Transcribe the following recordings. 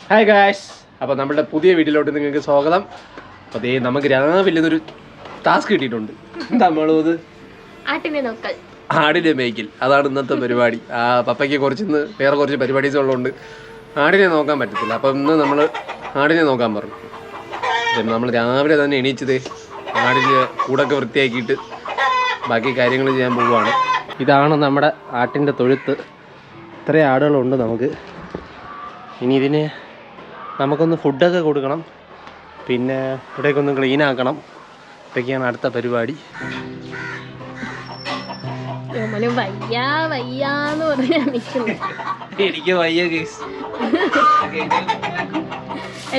Hi guys, അപ്പോൾ നമ്മുടെ പുതിയ വീട്ടിലോട്ട് നിങ്ങൾക്ക് സ്വാഗതം. അപ്പോൾ അതേ നമുക്ക് രാവിലെ ഒരു ടാസ്ക് കിട്ടിയിട്ടുണ്ട്. എന്താ നമ്മളത് ആടിനെ മേയ്ക്കൽ. അതാണ് ഇന്നത്തെ പരിപാടി. പപ്പയ്ക്ക് വേറെ കുറച്ച് പരിപാടീസ് ഉള്ളതുകൊണ്ട് ആടിനെ നോക്കാൻ പറ്റത്തില്ല. അപ്പം ഇന്ന് നമ്മൾ ആടിനെ നോക്കാൻ പറഞ്ഞു. നമ്മൾ രാവിലെ തന്നെ എണീച്ചത് ആടിൻ്റെ കൂടൊക്കെ വൃത്തിയാക്കിയിട്ട് ബാക്കി കാര്യങ്ങൾ ചെയ്യാൻ പോവുകയാണ്. ഇതാണ് നമ്മുടെ ആട്ടിൻ്റെ തൊഴുത്ത്. ഇത്രയും ആടുകളുണ്ട് നമുക്ക്. ഇനി ഇതിന് നമുക്കൊന്ന് ഫുഡൊക്കെ കൊടുക്കണം, പിന്നെ ഇവിടേക്കൊന്ന് ക്ലീൻ ആക്കണം. ഇതൊക്കെയാണ് അടുത്ത പരിപാടി. എനിക്ക് വയ്യ കേസ്.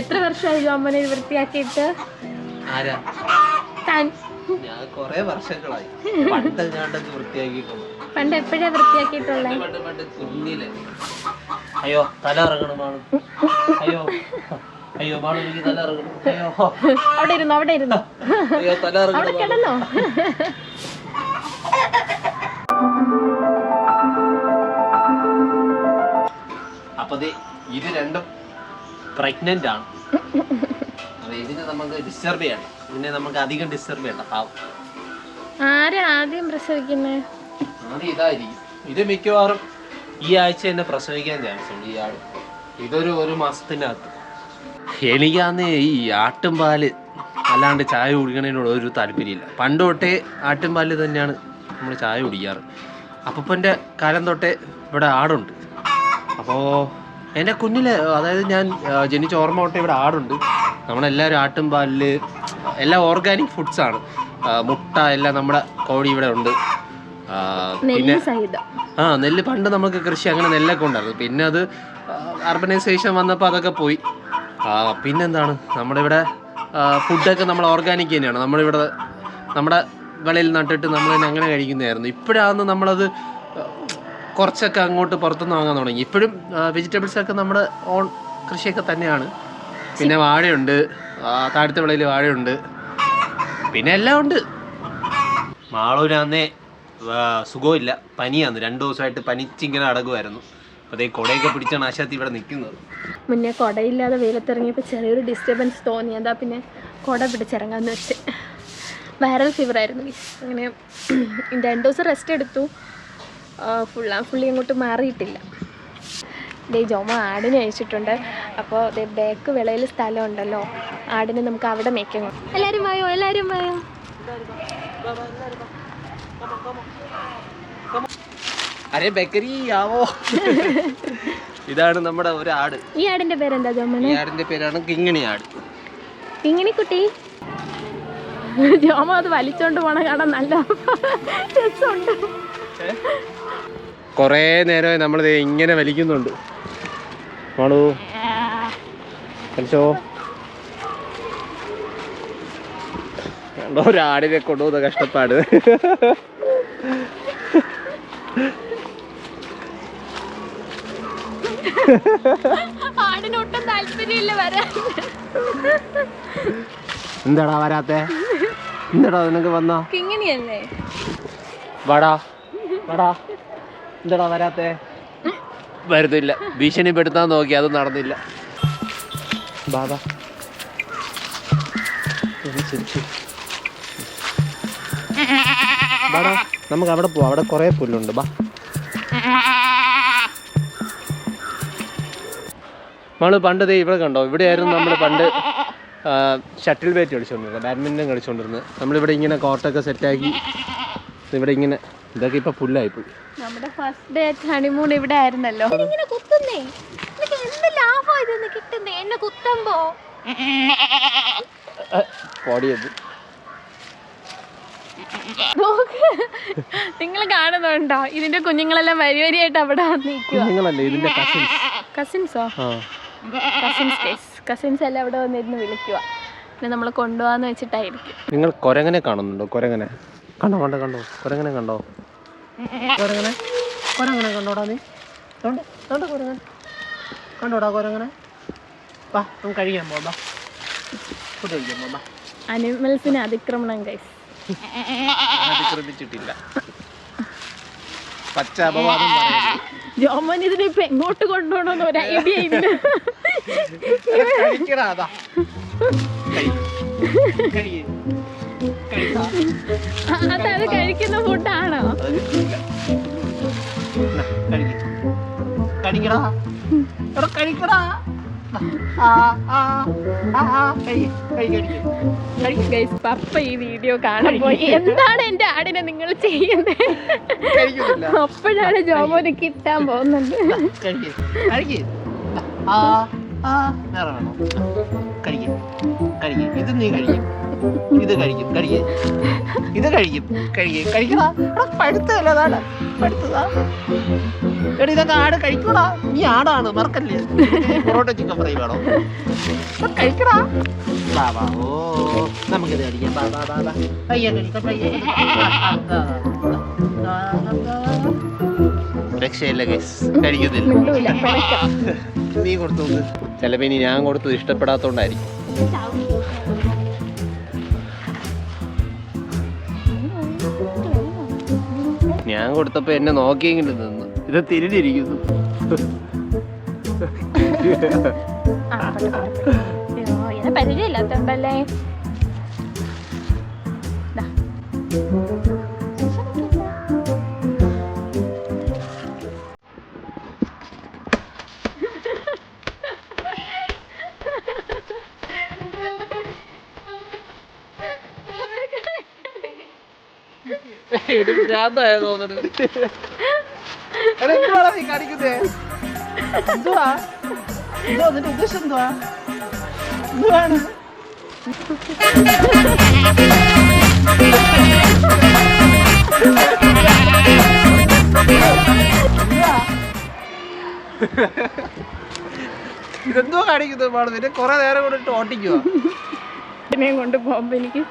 എത്ര വർഷമായി ജോമനെ വൃത്തിയാക്കിയിട്ട്? ഞാൻ കൊറേ വർഷങ്ങളായി. പണ്ട് എപ്പോഴാ വൃത്തിയാക്കിയിട്ടുള്ളത്? കുഞ്ഞിലെ. അയ്യോ തല ഇറങ്ങണം. അയ്യോ അയ്യോ എനിക്ക് തല ഇറങ്ങണം. അയ്യോ അവിടെ ഇരുന്നോ. അയ്യോ തല അവിടെ കിടന്നോ. അപ്പൊ ഇത് രണ്ടും പ്രഗ്നന്റ് ആണ്. അപ്പൊ ഇതിനെ നമുക്ക് ഡിസ്റ്റർബ് ചെയ്യണം. ഇതിനെ നമുക്ക് അധികം ഡിസ്റ്റർബ് ചെയ്യണം. ആരാ ആദ്യം പ്രസവിക്കുന്നേ? ആദ്യം ഇതായിരിക്കും. ഇത് മിക്കവാറും ഈ ആഴ്ച തന്നെ പ്രസവിക്കാൻ ചാൻസ് ഉണ്ട്. ഈ ആട് ഒരു മാസത്തിനകത്ത്. എനിക്കാന്ന് ഈ ആട്ടുംപാല് അല്ലാണ്ട് ചായ കുടിക്കണതിനോട് ഒരു താല്പര്യമില്ല. പണ്ട് തൊട്ടേ ആട്ടുംപാല് തന്നെയാണ് നമ്മൾ ചായ കുടിക്കാറ്. അപ്പൻ്റെ കാലം തൊട്ടേ ഇവിടെ ആടുണ്ട്. അപ്പോൾ എൻ്റെ കുഞ്ഞിലെ, അതായത് ഞാൻ ജനിച്ച ഓർമ്മ തൊട്ടേ ഇവിടെ ആടുണ്ട്. നമ്മളെല്ലാവരും ആട്ടുംപാലിൽ എല്ലാം ഓർഗാനിക് ഫുഡ്സാണ്. മുട്ട എല്ലാം നമ്മുടെ കോഴി ഇവിടെ ഉണ്ട്. പിന്നെ നെല്ല് പണ്ട് നമുക്ക് കൃഷി അങ്ങനെ നെല്ലൊക്കെ ഉണ്ടായിരുന്നു. പിന്നെ അത് അർബനൈസേഷൻ വന്നപ്പോൾ അതൊക്കെ പോയി. പിന്നെന്താണ്, നമ്മുടെ ഇവിടെ ഫുഡൊക്കെ നമ്മൾ ഓർഗാനിക് തന്നെയാണ്. നമ്മളിവിടെ നമ്മുടെ വിളയിൽ നട്ടിട്ട് നമ്മൾ തന്നെ അങ്ങനെ കഴിക്കുന്നതായിരുന്നു. ഇപ്പോഴാണ് നമ്മളത് കുറച്ചൊക്കെ അങ്ങോട്ട് പുറത്തുനിന്ന് വാങ്ങാൻ തുടങ്ങി. ഇപ്പോഴും വെജിറ്റബിൾസൊക്കെ നമ്മുടെ ഓൺ കൃഷിയൊക്കെ തന്നെയാണ്. പിന്നെ വാഴയുണ്ട്, താഴത്തെ വിളയിൽ വാഴയുണ്ട്, പിന്നെ എല്ലാം ഉണ്ട്. മാളൂരാന്നേ സുഖമില്ല, പനിയാന്ന്. 2 ദിവസമായിട്ട് പനിച്ചിങ്ങനെ അടങ്ങുമായിരുന്നു. അപ്പോൾ അതേ കുടയൊക്കെ പിടിച്ചാണ് ആശാത്തി ഇവിടെ നിൽക്കുന്നത്. മുന്നേ കുടയില്ലാതെ വെയിലത്തിറങ്ങിയപ്പോൾ ചെറിയൊരു ഡിസ്റ്റർബൻസ് തോന്നി. അതാ പിന്നെ കുട പിടിച്ചിറങ്ങാമെന്ന് വെച്ച്. വൈറൽ ഫീവർ ആയിരുന്നു. അങ്ങനെ 2 ദിവസം റെസ്റ്റ് എടുത്തു. ഫുള്ളി അങ്ങോട്ട് മാറിയിട്ടില്ല. ജോമ ആടിനെ അയച്ചിട്ടുണ്ട്. അപ്പോൾ ബാക്ക് വിളയിൽ സ്ഥലം ഉണ്ടല്ലോ, ആടിനെ നമുക്ക് അവിടെ മേയ്ക്കാം. എല്ലാവരും വായോ. അരേ ബേക്കറി ആവോ. ഇതാണ് നമ്മുടെ ഒരു ആട്. ഈ ആടിന്റെ പേരെന്താ ജോമനെ? ഈ ആടിന്റെ പേരാണ് കിങ്ങിണി ആട്. കിങ്ങിണി കുട്ടി. ജോമ അത് വലിച്ചോണ്ട് പോണ കാണാൻ നല്ല രസമുണ്ട്. കൊറേ നേരമായി നമ്മളിത് ഇങ്ങനെ വലിക്കുന്നുണ്ട്. ആണോ വലിച്ചോ. ഒരാടിനെ കൊണ്ടുപോകുന്ന കഷ്ടപ്പാട്. ആടിനൊട്ടും താല്പര്യമില്ല വരാൻ. എന്താടാ വരാത്തെ? എന്താടാ നിനക്ക് വന്നാ? കിങ്ങിണിയല്ലേ? വാടാ. എന്താടാ വരാത്തെ? വരുന്നില്ല. ഭീഷണിപ്പെടുത്താൻ നോക്കി, അത് നടന്നില്ല. ബാബാ ബാടാ, നമുക്ക് അവിടെ പോവാം. അവിടെ കുറേ പുല്ലുണ്ട്. ബാ നമ്മള് പണ്ട് ഇവിടെ കണ്ടോ, ഇവിടെയായിരുന്നു നമ്മൾ പണ്ട് ഷട്ടിൽ ബാറ്റ് കളിച്ചുകൊണ്ടിരുന്നത്, ബാഡ്മിൻ്റൺ കളിച്ചുകൊണ്ടിരുന്നത്. നമ്മളിവിടെ ഇങ്ങനെ കോർട്ടൊക്കെ സെറ്റാക്കി ഇവിടെ ഇങ്ങനെ. ഇതൊക്കെ ഇപ്പൊ പുല്ലായിപ്പോയി. നമ്മുടെ ഫസ്റ്റ് ഡേ ഹണിമൂൺ ഇവിടെ ആയിരുന്നല്ലോ. ഇങ്ങനെ കുത്തുന്നേ, എന്ത് ലാഭം ഇതൊന്ന് കിട്ടുന്നേ എന്നെ കുത്തുമ്പോ. ഓടിയത് നിങ്ങൾ കാണുന്നുണ്ടോ? ഇതിന്റെ കുഞ്ഞുങ്ങളെല്ലാം വരിയായിട്ട് അവിടെ ഇതിന്റെ കസിൻസ് എല്ലാം അവിടെ വന്നിരുന്ന് വിളിക്കുക. പിന്നെ നമ്മൾ കൊണ്ടുപോകാന്ന് വെച്ചിട്ടായിരിക്കും. നിങ്ങൾ കൊരങ്ങനെ കാണുന്നുണ്ടോ? കൊരങ്ങനെ കണ്ടോ? കൊരങ്ങനെ കണ്ടോ? കൊരങ്ങനെ കണ്ടോടാ? നീ കൊരങ്ങനെ കണ്ടോടാ? കൊരങ്ങനെ വാ, നമുക്ക് കഴിക്കാൻ പോവാ. ഫുഡ് കഴിക്കാൻ പോവാ. അനിമൽസിന് അതിക്രമണം ഗൈസ്. അതിക്രമിച്ചിട്ടില്ല. പച്ച അപവാദം പറയരുത്. ജോമോൻ ഇതിനിപ്പോ എങ്ങോട്ട് കൊണ്ടുപോകണമെന്ന് ഒരു ഐഡിയ ഇല്ല. അതത് കഴിക്കുന്ന ഫുഡാണോ? പപ്പ ഈ വീഡിയോ കാണുമ്പോ എന്താണ് എന്റെ ആടിനെ നിങ്ങൾ ചെയ്യുന്നത്? അപ്പോഴാണ് ജോമോന് കിട്ടാൻ പോകുന്നത്. ഇത് നീ കഴിക്കും, ഇത് കഴിക്കും, ഇത് കഴിക്കും, കഴിക്കടാ. പഴുത്തല്ല, അതാണ് പഴുത്തതാ. എടാ ഇതൊക്കെ ആട് കഴിക്കൂടാ. നീ ആടാണ്, മറക്കല്ലേ. പൊറോട്ട ചിക്കൻ ഫ്രൈ വേണോ? കഴിക്കടാ. ഓ നമുക്കിത് കഴിക്കാം. രക്ഷയില്ല ഗൈസ്, കഴിക്കുന്നില്ല. നീ കൊടുത്തു, ചിലപ്പോ ഇനി ഞാൻ കൊടുത്തത് ഇഷ്ടപ്പെടാത്തോണ്ടായിരിക്കും. ഞാൻ കൊടുത്തപ്പോ എന്നെ നോക്കിയെങ്കിലും നിന്നു. ഇത് തിരിഞ്ഞിരിക്കുന്നു. പരിചയമില്ലാത്തോണ്ടല്ലേ. ഉദ്ദേശം എന്തുവാ? എന്തുവാണ്? ഇതെന്തോ കാണിക്കുന്നത് പാടും. പിന്നെ കൊറേ നേരം കൊണ്ടിട്ട് ഓട്ടിക്കുവാ. കൊണ്ട് പോകുമ്പോ എനിക്ക്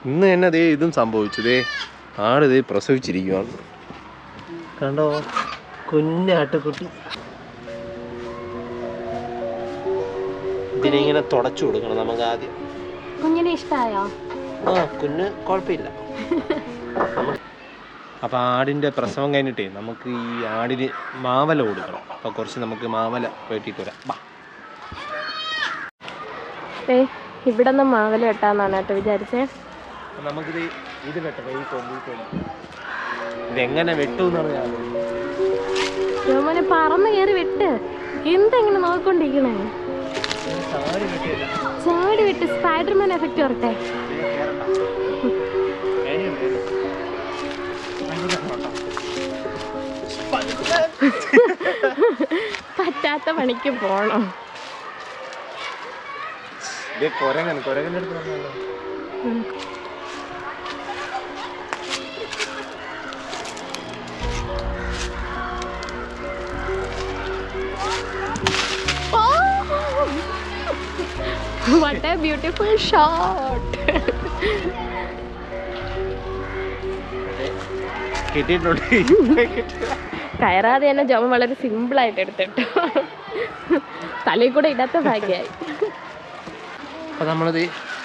ഇന്ന് തന്നെ ദേ ഇതും സംഭവിച്ചു. ദേ ആട് ദേ പ്രസവിച്ചിരിക്കുവാണ്. കണ്ടോ, കുഞ്ഞാട്ടുകുട്ടി. ഇതിനെ ഇങ്ങനെ തുടച്ചു കൊടുക്കണം നമുക്ക് ആദ്യം. കുഞ്ഞിനെ ഇഷ്ടായോ? ആ, കുഞ്ഞ് കുഴപ്പമില്ല. അപ്പൊ ആടിന്റെ പ്രസവം കഴിഞ്ഞിട്ടേ നമുക്ക് ഈ ആടിന് മാവല കൊടുക്കണം. അപ്പൊ കുറച്ച് നമുക്ക് മാവല വെട്ടിട്ട് വരാം. ഇവിടെ നിന്ന് മാവല വെട്ടാന്നാണ് കേട്ടോ വിചാരിച്ചേ. നമുക്കിത് ഇത് വെട്ടണം. ഈ കൊമ്പ് ഇതെങ്ങനെ വെട്ടുമെന്നാണ് ഞാൻ. രോമനെ പറന്ന് കയറി വെട്ട്. എന്തെങ്ങനെ നോക്കൊണ്ടിരിക്കണേ? ചാടി വെട്ട്. സ്പൈഡർമാൻ എഫക്റ്റ് വരട്ടെ. പറ്റാത്ത പണിക്ക് പോണം. കൊരങ്ങൻ്റെ അടുത്ത് പറഞ്ഞാലോ? What a beautiful shot. കയറാതെ തന്നെ ജോമൻ വളരെ സിമ്പിൾ ആയിട്ട് എടുത്തിട്ടു. തലയിൽ കൂടെ ഇടാത്ത ഭാഗ്യമായി. അപ്പൊ നമ്മളത്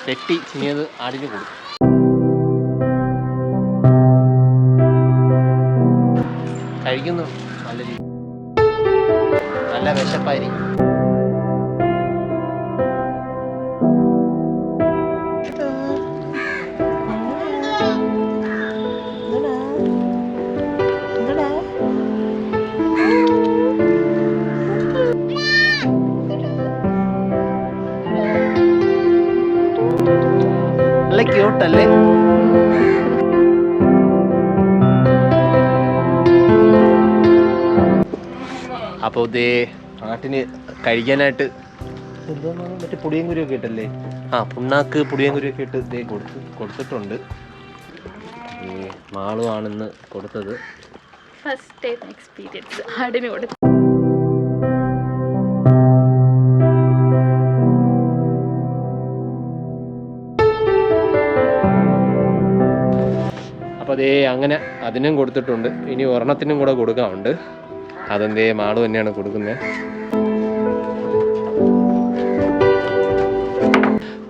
വെട്ടി ചിനിയത് ആടിന് കൊടുക്കും. കഴിക്കുന്നു നല്ല രീതി. നല്ല വിശപ്പായിരിക്കും. നല്ല ക്യൂട്ടല്ലേ? അപ്പോൾ ഇതേ ആട്ടിന് കഴിക്കാനായിട്ട് മറ്റേ പുടിയും കുരിയൊക്കെ ഇട്ടല്ലേ? ആ, പുണ്ണാക്ക് പുടിയും കുരിയൊക്കെ ഇട്ട് ഇതേ കൊടുത്തിട്ടുണ്ട്. ഈ മാളുവാണിന്ന് കൊടുത്തത്. ഫസ്റ്റ് ടൈം എക്സ്പീരിയൻസ് ആടിന് കൊടുത്തു. അപ്പോൾ അതേ അങ്ങനെ അതിനും കൊടുത്തിട്ടുണ്ട്. ഇനി ഒരെണ്ണത്തിനും കൂടെ കൊടുക്കാറുണ്ട്. അതെന്തേ മാളു തന്നെയാണ് കൊടുക്കുന്നത്.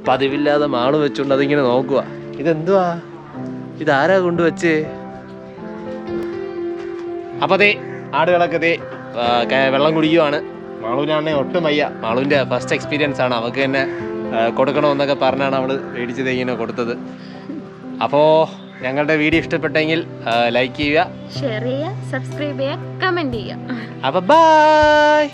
പതിവില്ലാതെ മാളു വെച്ചുകൊണ്ട് അതിങ്ങനെ നോക്കുക. ഇതെന്തുവാ? ഇതാരാ കൊണ്ടുവച്ചേ? അപ്പോൾ അതേ ആടുകളൊക്കെ ദേ വെള്ളം കുടിക്കുവാണ്. മാളുവിനാണെങ്കിൽ ഒട്ടും വയ്യ. മാളുവിൻ്റെ ഫസ്റ്റ് എക്സ്പീരിയൻസ് ആണ്. അവൾക്ക് തന്നെ കൊടുക്കണമെന്നൊക്കെ പറഞ്ഞാണ് അവൾ മേടിച്ചത് ഇങ്ങനെ കൊടുത്തത്. അപ്പോൾ ഞങ്ങളുടെ വീഡിയോ ഇഷ്ടപ്പെട്ടെങ്കിൽ ലൈക്ക് ചെയ്യുക, ഷെയർ ചെയ്യുക, സബ്സ്ക്രൈബ് ചെയ്യുക, കമൻറ്റ് ചെയ്യുക. അപ്പോൾ ബൈ.